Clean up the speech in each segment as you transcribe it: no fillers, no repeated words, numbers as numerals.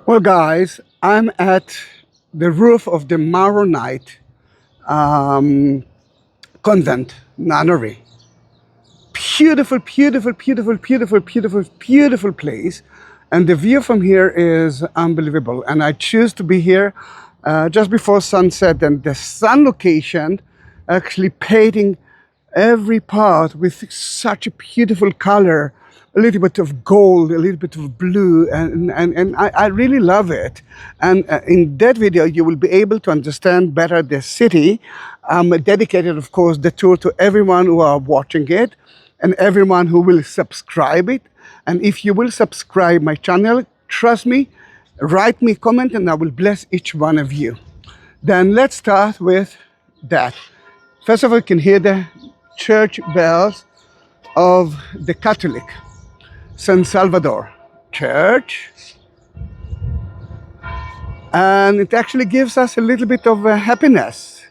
Well, guys, I'm at the roof of the Maronite um, convent, nunnery. Beautiful, beautiful, beautiful, beautiful, beautiful, beautiful place. And the view from here is unbelievable. And I choose to be here just before sunset. And the sun location actually painting every part with such a beautiful color, a little bit of gold, a little bit of blue, and I really love it. And in that video, you will be able to understand better the city. Dedicated, of course, the tour to everyone who are watching it and everyone who will subscribe it. And if you will subscribe my channel, trust me, write me a comment and I will bless each one of you. Then let's start with that. First of all, you can hear the church bells of the Catholic San Salvador Church. And it actually gives us a little bit of happiness.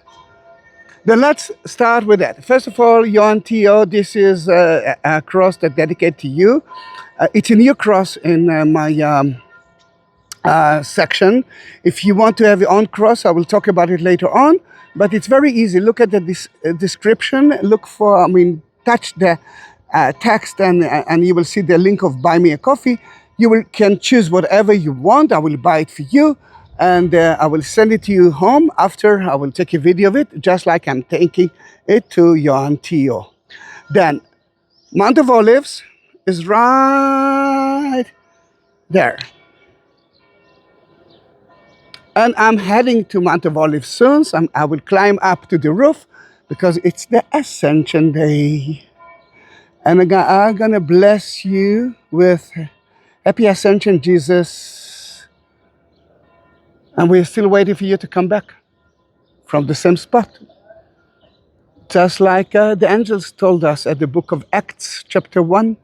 Then let's start with that. First of all, Yohan Tio, this is a cross that dedicated to you. It's a new cross in my section. If you want to have your own cross, I will talk about it later on. But it's very easy. Look at the description. Look for, touch the text and you will see the link of Buy Me a Coffee. Can choose whatever you want. I will buy it for you. And I will send it to you home. After, I will take a video of it, just like I'm taking it to Yohan Tio. Then, Mount of Olives is right there. And I'm heading to Mount of Olives soon. So I will climb up to the roof because it's the Ascension Day. And I'm going to bless you with Happy Ascension, Jesus. And we're still waiting for you to come back from the same spot. Just like the angels told us at the book of Acts, chapter 1.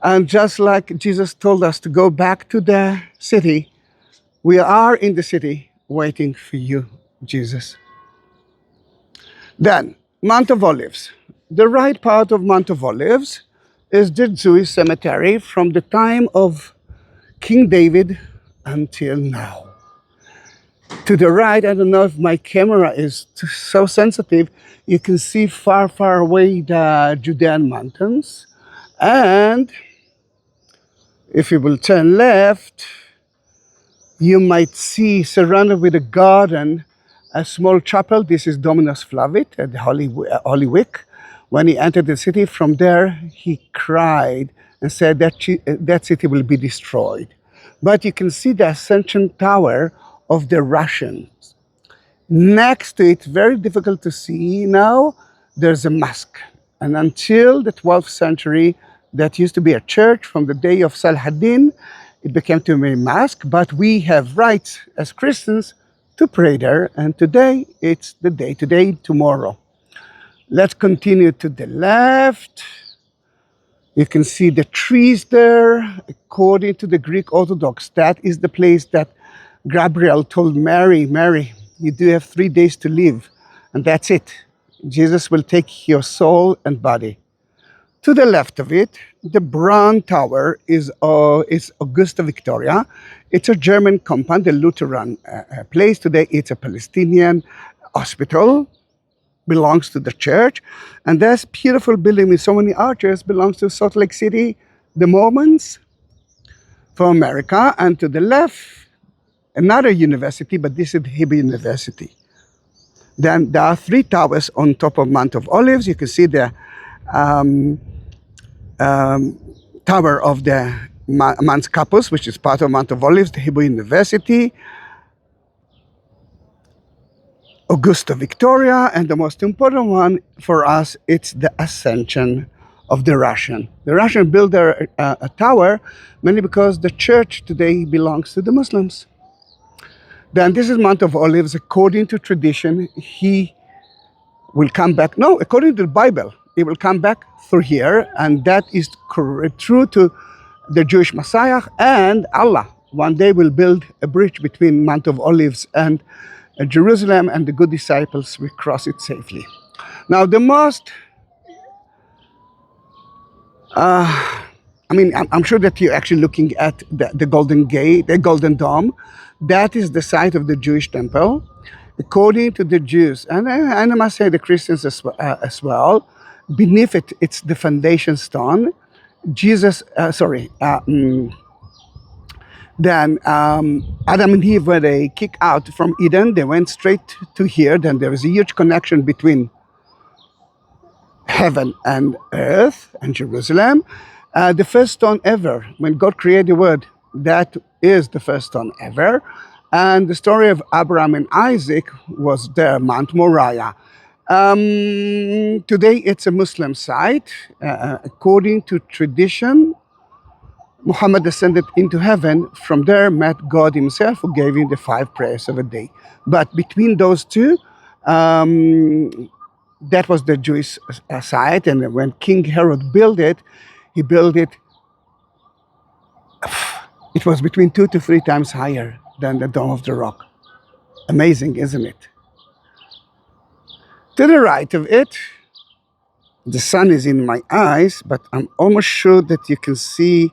And just like Jesus told us to go back to the city, we are in the city waiting for you, Jesus. Then, Mount of Olives. The right part of Mount of Olives is the Jewish cemetery from the time of King David until now. To the right, I don't know if my camera is so sensitive, you can see far, far away the Judean mountains. And if you will turn left, you might see, surrounded with a garden, a small chapel. This is Dominus Flavit at the Holy Week. When he entered the city, from there he cried and said that city will be destroyed. But you can see the Ascension Tower of the Russians. Next to it, very difficult to see now, there's a mosque. And until the 12th century, that used to be a church. From the day of Saladin, it became to be a mosque. But we have rights as Christians to pray there. And today, it's the day. Today, tomorrow. Let's continue to the left. You can see the trees there. According to the Greek Orthodox, that is the place that Gabriel told Mary, Mary, you do have 3 days to live, and that's it. Jesus will take your soul and body. To the left of it, the Brown Tower is Augusta Victoria. It's a German compound, a Lutheran place. Today it's a Palestinian hospital, belongs to the church. And this beautiful building with so many arches belongs to Salt Lake City, the Mormons from America. And to the left, another university, but this is Hebrew University. Then there are 3 towers on top of Mount of Olives. You can see the tower of the Mount Capus, which is part of Mount of Olives, the Hebrew University, Augusta Victoria, and the most important one for us, it's the Ascension of the Russian. The Russian built a tower mainly because the church today belongs to the Muslims. Then this is Mount of Olives. According to tradition, he will come back. No, according to the Bible, he will come back through here. And that is true to the Jewish Messiah and Allah. One day will build a bridge between Mount of Olives and Jerusalem, and the good disciples will cross it safely. Now, the most I mean, I'm sure that you're actually looking at the Golden Gate, the Golden Dome. That is the site of the Jewish temple. According to the Jews, and I must say the Christians as well, beneath it, it's the foundation stone. Then Adam and Eve, when they kicked out from Eden, they went straight to here. Then there is a huge connection between heaven and earth and Jerusalem. The first stone ever, when God created the world, that is the first stone ever. And the story of Abraham and Isaac was there, Mount Moriah. Today it's a Muslim site. According to tradition, Muhammad ascended into heaven. From there, met God himself, who gave him the 5 prayers of a day. But between those two, that was the Jewish site. And when King Herod built it, he built it, it was between 2 to 3 times higher than the Dome of the Rock. Amazing, isn't it? To the right of it, the sun is in my eyes, but I'm almost sure that you can see.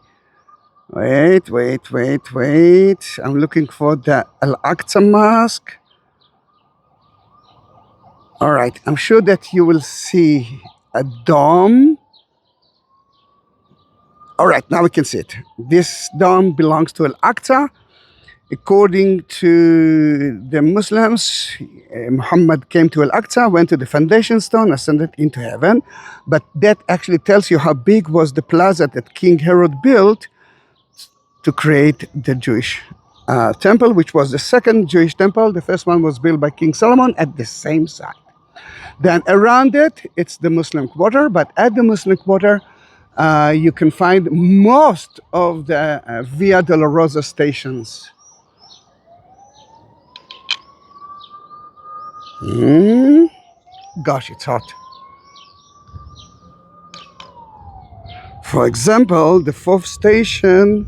Wait. I'm looking for the Al-Aqsa Mosque. All right, I'm sure that you will see a dome. All right, now we can see it. This dome belongs to Al-Aqsa. According to the Muslims, Muhammad came to Al-Aqsa, went to the foundation stone, ascended into heaven. But that actually tells you how big was the plaza that King Herod built to create the Jewish temple, which was the second Jewish temple. The first one was built by King Solomon at the same site. Then around it, it's the Muslim quarter. But at the Muslim quarter, you can find most of the Via Dolorosa stations. Gosh, it's hot. For example, the 4th station,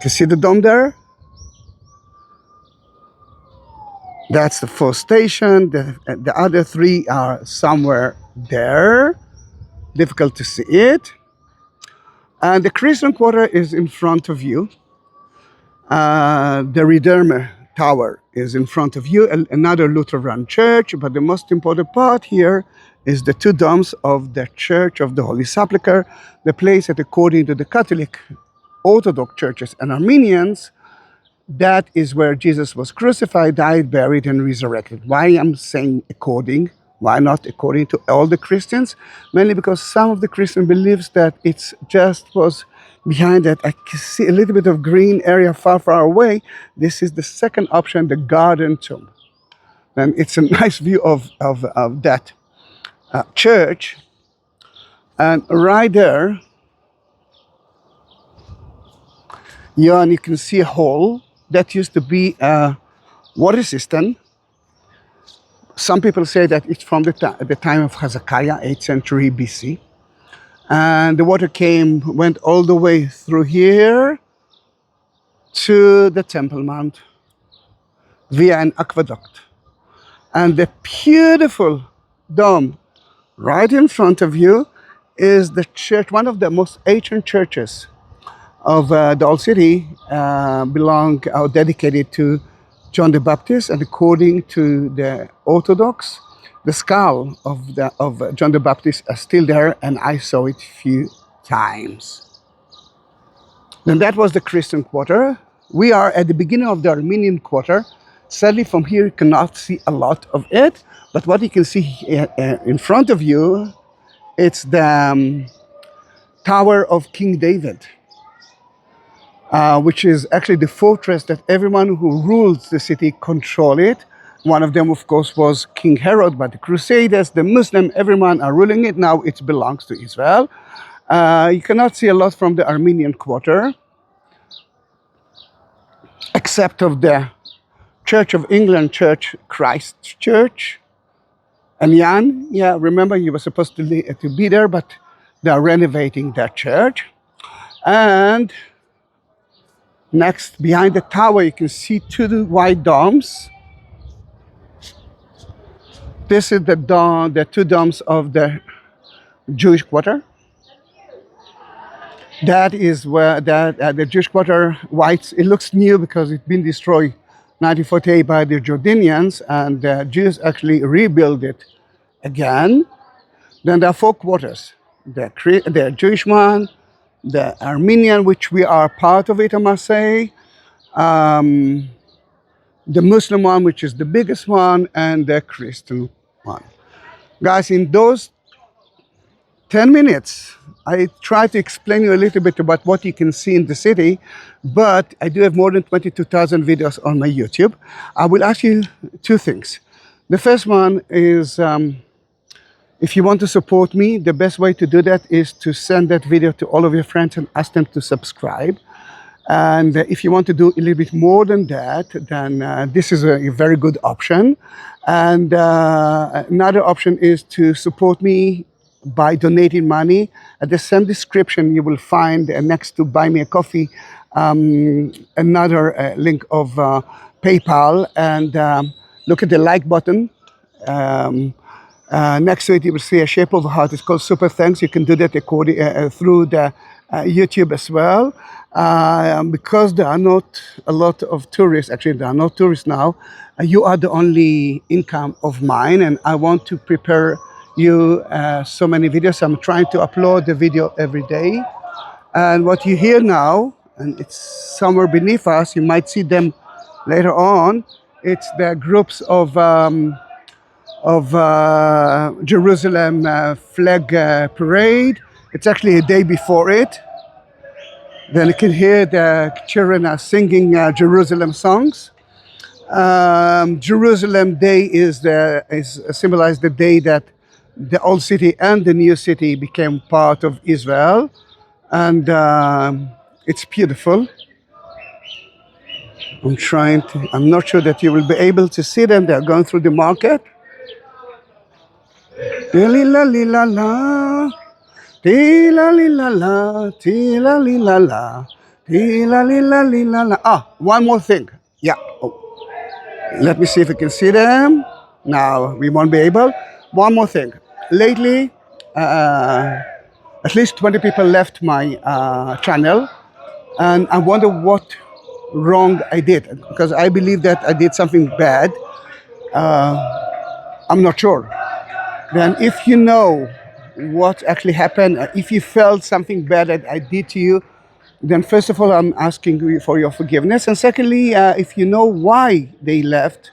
you see the dome there? That's the 4th station. The other 3 are somewhere there. Difficult to see it. And the Christian quarter is in front of you. The Redeemer Tower is in front of you, another Lutheran church, but the most important part here is the 2 domes of the Church of the Holy Sepulchre, the place that, according to the Catholic, Orthodox churches and Armenians, that is where Jesus was crucified, died, buried, and resurrected. Why I'm saying according? Why not according to all the Christians? Mainly because some of the Christian believes that it's just was behind that. I can see a little bit of green area far away. This is the second option, the garden tomb. And it's a nice view of that church. And right there, you can see a hole that used to be a water cistern. Some people say that it's from the time of Hezekiah, 8th century BC. And the water went all the way through here to the Temple Mount via an aqueduct. And the beautiful dome right in front of you is the church, one of the most ancient churches of the old city, dedicated to John the Baptist. And according to the Orthodox, the skull of John the Baptist is still there, and I saw it a few times. Then that was the Christian quarter. We are at the beginning of the Armenian quarter. Sadly, from here you cannot see a lot of it, but what you can see in front of you, it's the Tower of King David, which is actually the fortress that everyone who rules the city control it. One of them, of course, was King Herod, but the Crusaders, the Muslim, everyone are ruling it. Now it belongs to Israel. You cannot see a lot from the Armenian quarter, except of the Church of England Church, Christ Church. And Jan, yeah, remember you were supposed to be there, but they are renovating that church. And next, behind the tower, you can see 2 white domes. This is the 2 domes of the Jewish quarter. That is where the Jewish quarter whites. It looks new because it's been destroyed 1948 by the Jordanians, and the Jews actually rebuild it again. Then there are four quarters: the Jewish one, the Armenian, which we are part of it, I must say, um, the Muslim one, which is the biggest one, and the Christian one. Guys, in those 10 minutes, I try to explain you a little bit about what you can see in the city, but I do have more than 22,000 videos on my YouTube. I will ask you two things. The first one is, if you want to support me, the best way to do that is to send that video to all of your friends and ask them to subscribe. And if you want to do a little bit more than that, then this is a very good option. And another option is to support me by donating money. At the same description, you will find next to Buy Me a Coffee another link of PayPal. And look at the like button. Next to it, you will see a shape of a heart. It's called Super Thanks. You can do that through the YouTube as well. Because there are not a lot of tourists, actually there are no tourists now, you are the only income of mine, and I want to prepare you so many videos. I'm trying to upload the video every day. And what you hear now, and it's somewhere beneath us, you might see them later on, it's the groups of Jerusalem flag parade. It's actually a day before it. Then you can hear the children are singing Jerusalem songs. Jerusalem Day is symbolized the day that the old city and the new city became part of Israel, and it's beautiful. I'm not sure that you will be able to see them. They're going through the market. Ti-la-li-la-la, ti-la-li-la-la, ti-la-li-la-la, ti-la-li-la-li-la-la. Ah, one more thing. Yeah. Oh. Let me see if you can see them. Now, we won't be able. One more thing. Lately, at least 20 people left my channel, and I wonder what wrong I did, because I believe that I did something bad. I'm not sure. Then if you know what actually happened, if you felt something bad that I did to you, then first of all, I'm asking you for your forgiveness. And secondly, if you know why they left,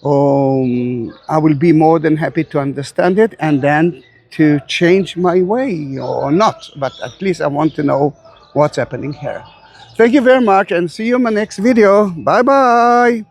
I will be more than happy to understand it and then to change my way or not. But at least I want to know what's happening here. Thank you very much and see you in my next video. Bye-bye.